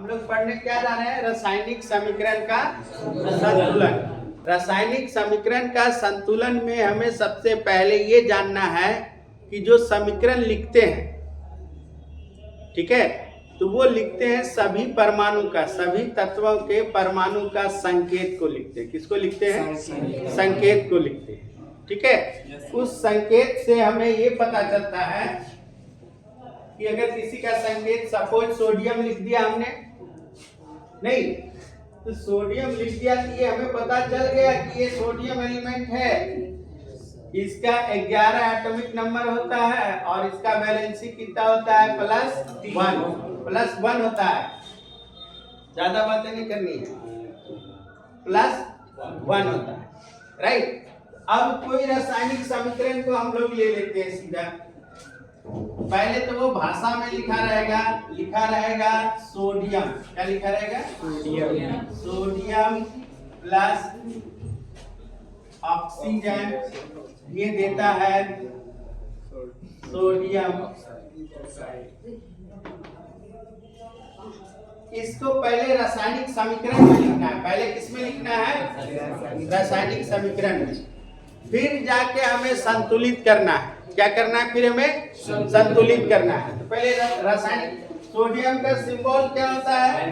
लोग पढ़ने क्या जा रहे हैं? रासायनिक समीकरण का संतुलन। रासायनिक समीकरण का संतुलन में हमें सबसे पहले ये जानना है कि जो समीकरण लिखते हैं, ठीक है, तो वो लिखते हैं सभी परमाणु का, सभी तत्वों के परमाणु का संकेत को लिखते हैं। किसको लिखते हैं? संकेत को लिखते हैं। ठीक है, उस संकेत से हमें ये पता चलता है कि अगर किसी का संकेत सपोज सोडियम लिख दिया हमने, नहीं तो सोडियम लिख दिया तो ये हमें पता चल गया कि ये सोडियम एलिमेंट है, इसका 11 एटॉमिक नंबर होता है और इसका वैलेंसी कितना होता है? +1 होता है। ज्यादा बातें नहीं करनी है, +1 होता है, राइट। अब कोई रासायनिक समीकरण को हम लोग ले लेते हैं सीधा। पहले तो वो भाषा में लिखा रहेगा सोडियम। क्या लिखा रहेगा? सोडियम प्लस ऑक्सीजन, ये देता है सोडियम। इसको पहले रासायनिक समीकरण में लिखना है। पहले किसमें लिखना है? रासायनिक समीकरण में। फिर जाके हमें संतुलित करना है। क्या करना है? फिर हमें संतुलित करना है। तो पहले रासायनिक सोडियम का सिंबल क्या होता है? Na,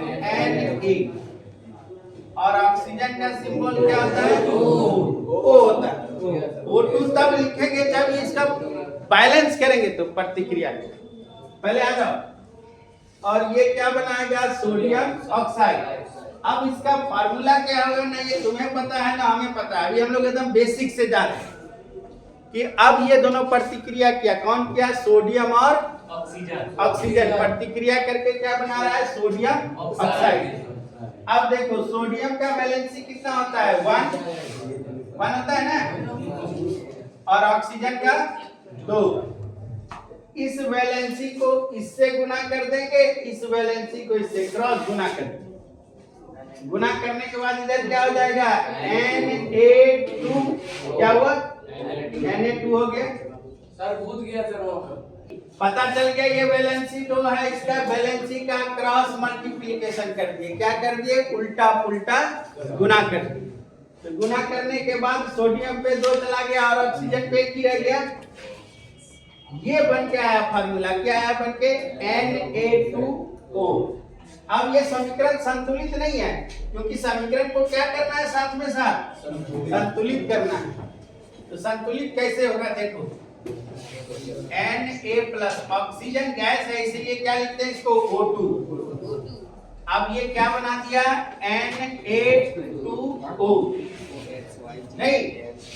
और ऑक्सीजन का सिंबल क्या होता है? O होता है। O2 तब लिखेंगे जब इसका बैलेंस करेंगे तो प्रतिक्रिया। पहले आ जाओ। और ये क्या बनाएगा? Sodium oxide. अब इसका फार्मूला क्या होगा ना, ये तुम्हें पता है ना हमें पता है। अभी हम लोग एकदम बेसिक से जा रहे हैं कि अब ये दोनों प्रतिक्रिया किया, कौन किया? सोडियम और ऑक्सीजन प्रतिक्रिया करके क्या बना रहा है? Sodium oxide. अब देखो सोडियम का वैलेंसी कितना होता है? 1 होता है ना, और ऑक्सीजन का 2। इस वैलेंसी को इससे गुना कर देंगे, इस वैलेंसी को इससे क्रॉस गुना कर देंगे। गुना करने के बाद इधर क्या हो जाएगा? Na2। क्या हुआ? Na2 हो गया। सर भूत गया सर। पता चल गया ये वैलेंसी 2 है, इसका वैलेंसी का क्रॉस मल्टीप्लिकेशन कर दिए। क्या कर दिए? उल्टा पुल्टा गुना कर दिए। तो गुना करने के बाद सोडियम पे 2 चला गया और ऑक्सीजन पे 1 ही रह गया। ये बन के आया फार्मूला। क्या आया बन के? Na2O। अब ये समीकरण संतुलित नहीं है, क्योंकि समीकरण को क्या करना है? साथ में साथ संतुलित करना है। तो संतुलित कैसे होगा? देखो Na प्लस ऑक्सीजन गैस है, इसीलिए क्या लिखते हैं इसको? O2। अब ये क्या बना दिया? Na2O। नहीं,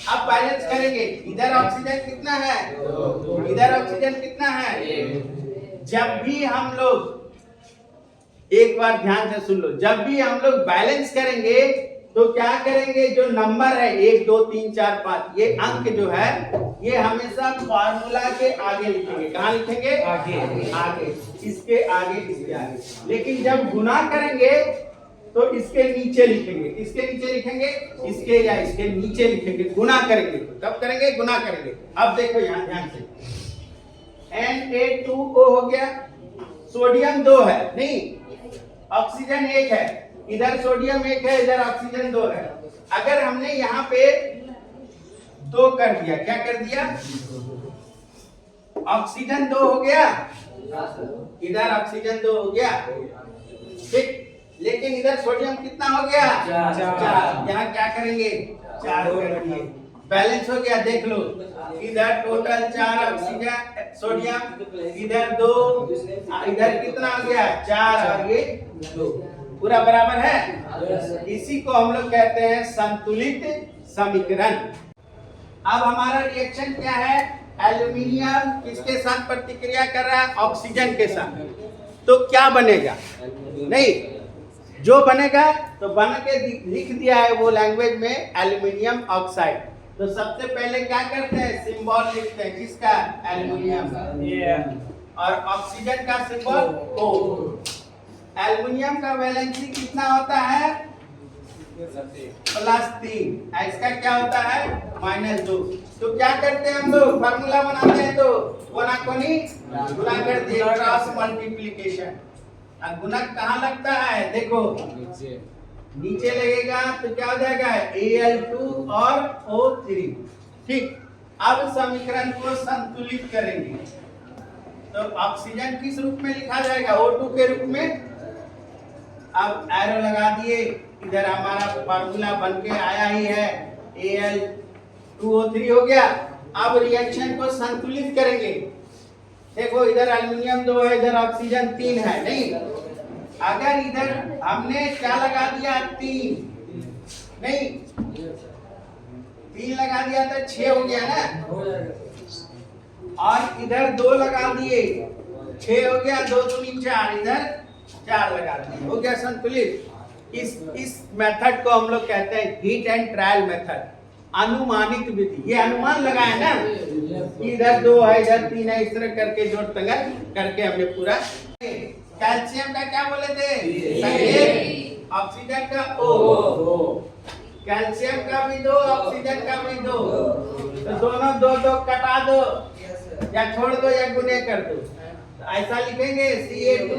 अब बैलेंस करेंगे। इधर ऑक्सीजन कितना है? इधर ऑक्सीजन कितना है? जब भी हम लोग, एक बार ध्यान से सुन लो, जब भी हम लोग बैलेंस करेंगे तो क्या करेंगे? जो नंबर है 1 2 3 4 5, ये अंक जो है ये हमेशा फार्मूला के आगे लिखेंगे। कहाँ लिखेंगे? आगे। इसके आगे, इसके आगे। लेकिन जब गुना करेंगे तो इसके नीचे लिखेंगे। इसके नीचे लिखेंगे, इसके या इसके नीचे लिखेंगे। गुना करेंगे तो कब करेंगे? गुना करेंगे। अब देखो यहाँ ध्यान से, Na2O हो गया। सोडियम 2 है, नहीं ऑक्सीजन 1 है। इधर सोडियम 1 है, इधर ऑक्सीजन 2 है। अगर हमने यहाँ पे 2 कर दिया, क्या कर दिया? ऑक्सीजन 2 हो गया, इधर ऑक्सीजन 2 हो गया, ठीक। लेकिन इधर सोडियम कितना हो गया? 4। यहाँ क्या करेंगे? 4 कर दिए, बैलेंस हो गया। देख लो, इधर टोटल 4 ऑक्सीजन सोडियम, इधर 2, इधर कितना हो गया? 4 और ये 2, पूरा बराबर है। इसी को हम लोग कहते हैं संतुलित समीकरण। अब हमारा रिएक्शन क्या है? एल्यूमिनियम किसके साथ प्रतिक्रिया कर रहा है? ऑक्सीजन के साथ। तो क्या बनेगा? नहीं, जो बनेगा तो बन के लिख दिया है वो लैंग्वेज में, एल्यूमिनियम ऑक्साइड। तो सबसे पहले क्या करते हैं? सिंबल लिखते हैं। किसका? एल्यूमिनियम। और ऑक्सीजन का सिंबल O। एल्यूमिनियम का वैलेंसी कितना होता है? +3। इसका क्या होता है? -2। तो क्या करते हैं हम लोग? फार्मूला बनाते हैं तो कोना कोनी गुना कर दिए, क्रॉस मल्टीप्लिकेशन। गुणक कहाँ लगता है? देखो नीचे नीचे लगेगा तो क्या हो जाएगा Al2 और O3। ठीक, अब समीकरण को संतुलित करेंगे तो ऑक्सीजन किस रूप में लिखा जाएगा? O2 के रूप में। अब एरो लगा दिए, इधर हमारा फार्मूला बन के आया ही है, Al2O3 हो गया। अब रिएक्शन को संतुलित करेंगे। देखो इधर एल्युमिनियम 2 है, इधर ऑक्सीजन 3 है, नहीं? अगर इधर हमने क्या लगा दिया 3, नहीं 3 लगा दिया तो 6 हो गया ना, हो जाएगा। और इधर 2 लगा दिए 6 हो गया, 2 दूनी 4, इधर 4 लगा दिए, हो गया संतुलित। इस मेथड को हम लोग कहते हैं हीट एंड ट्रायल मेथड, अनुमानित विधि। ये अनुमान लगाया ना, इधर 2 है इधर 3 है, इस तरह करके जोड़ तंगड़ करके हमने पूरा। कैल्शियम का क्या बोले थे? संकेत। ऑक्सीजन का O, कैल्शियम का भी 2, ऑक्सीजन का भी 2, तो दोनों 2 कटा दो या छोड़ दो या गुने कर दो, तो ऐसा लिखेंगे Ca2।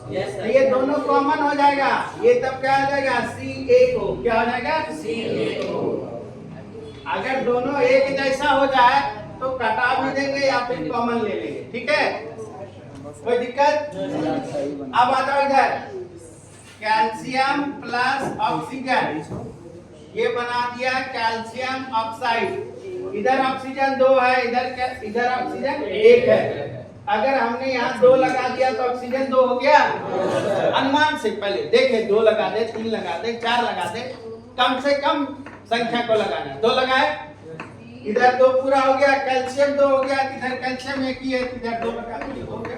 तो ये दोनों कॉमन हो जाएगा, ये तब क्या हो जाएगा CaO। क्या हो जाएगा CaO। अगर दोनों एक जैसा हो जाए तो कटा भी देंगे या फिर कॉमन ले लेंगे, ठीक है, कोई दिक्कत? अब आ जाओ इधर, कैल्शियम प्लस ऑक्सीजन, ये बना दिया कैल्शियम ऑक्साइड। इधर ऑक्सीजन 2 है, इधर ऑक्सीजन 1 है। अगर हमने यहाँ 2 लगा दिया तो ऑक्सीजन 2 हो गया। अनुमान से पहले देखे 2 लगा दे, 3 लगा दे, 4 लगा दे, कम से कम संख्या को लगाना। 2 लगाए, इधर 2 पूरा हो गया, कैल्शियम 2 हो गया, इधर कैल्शियम 1 ही है, इधर 2 लगा दिए, हो गया।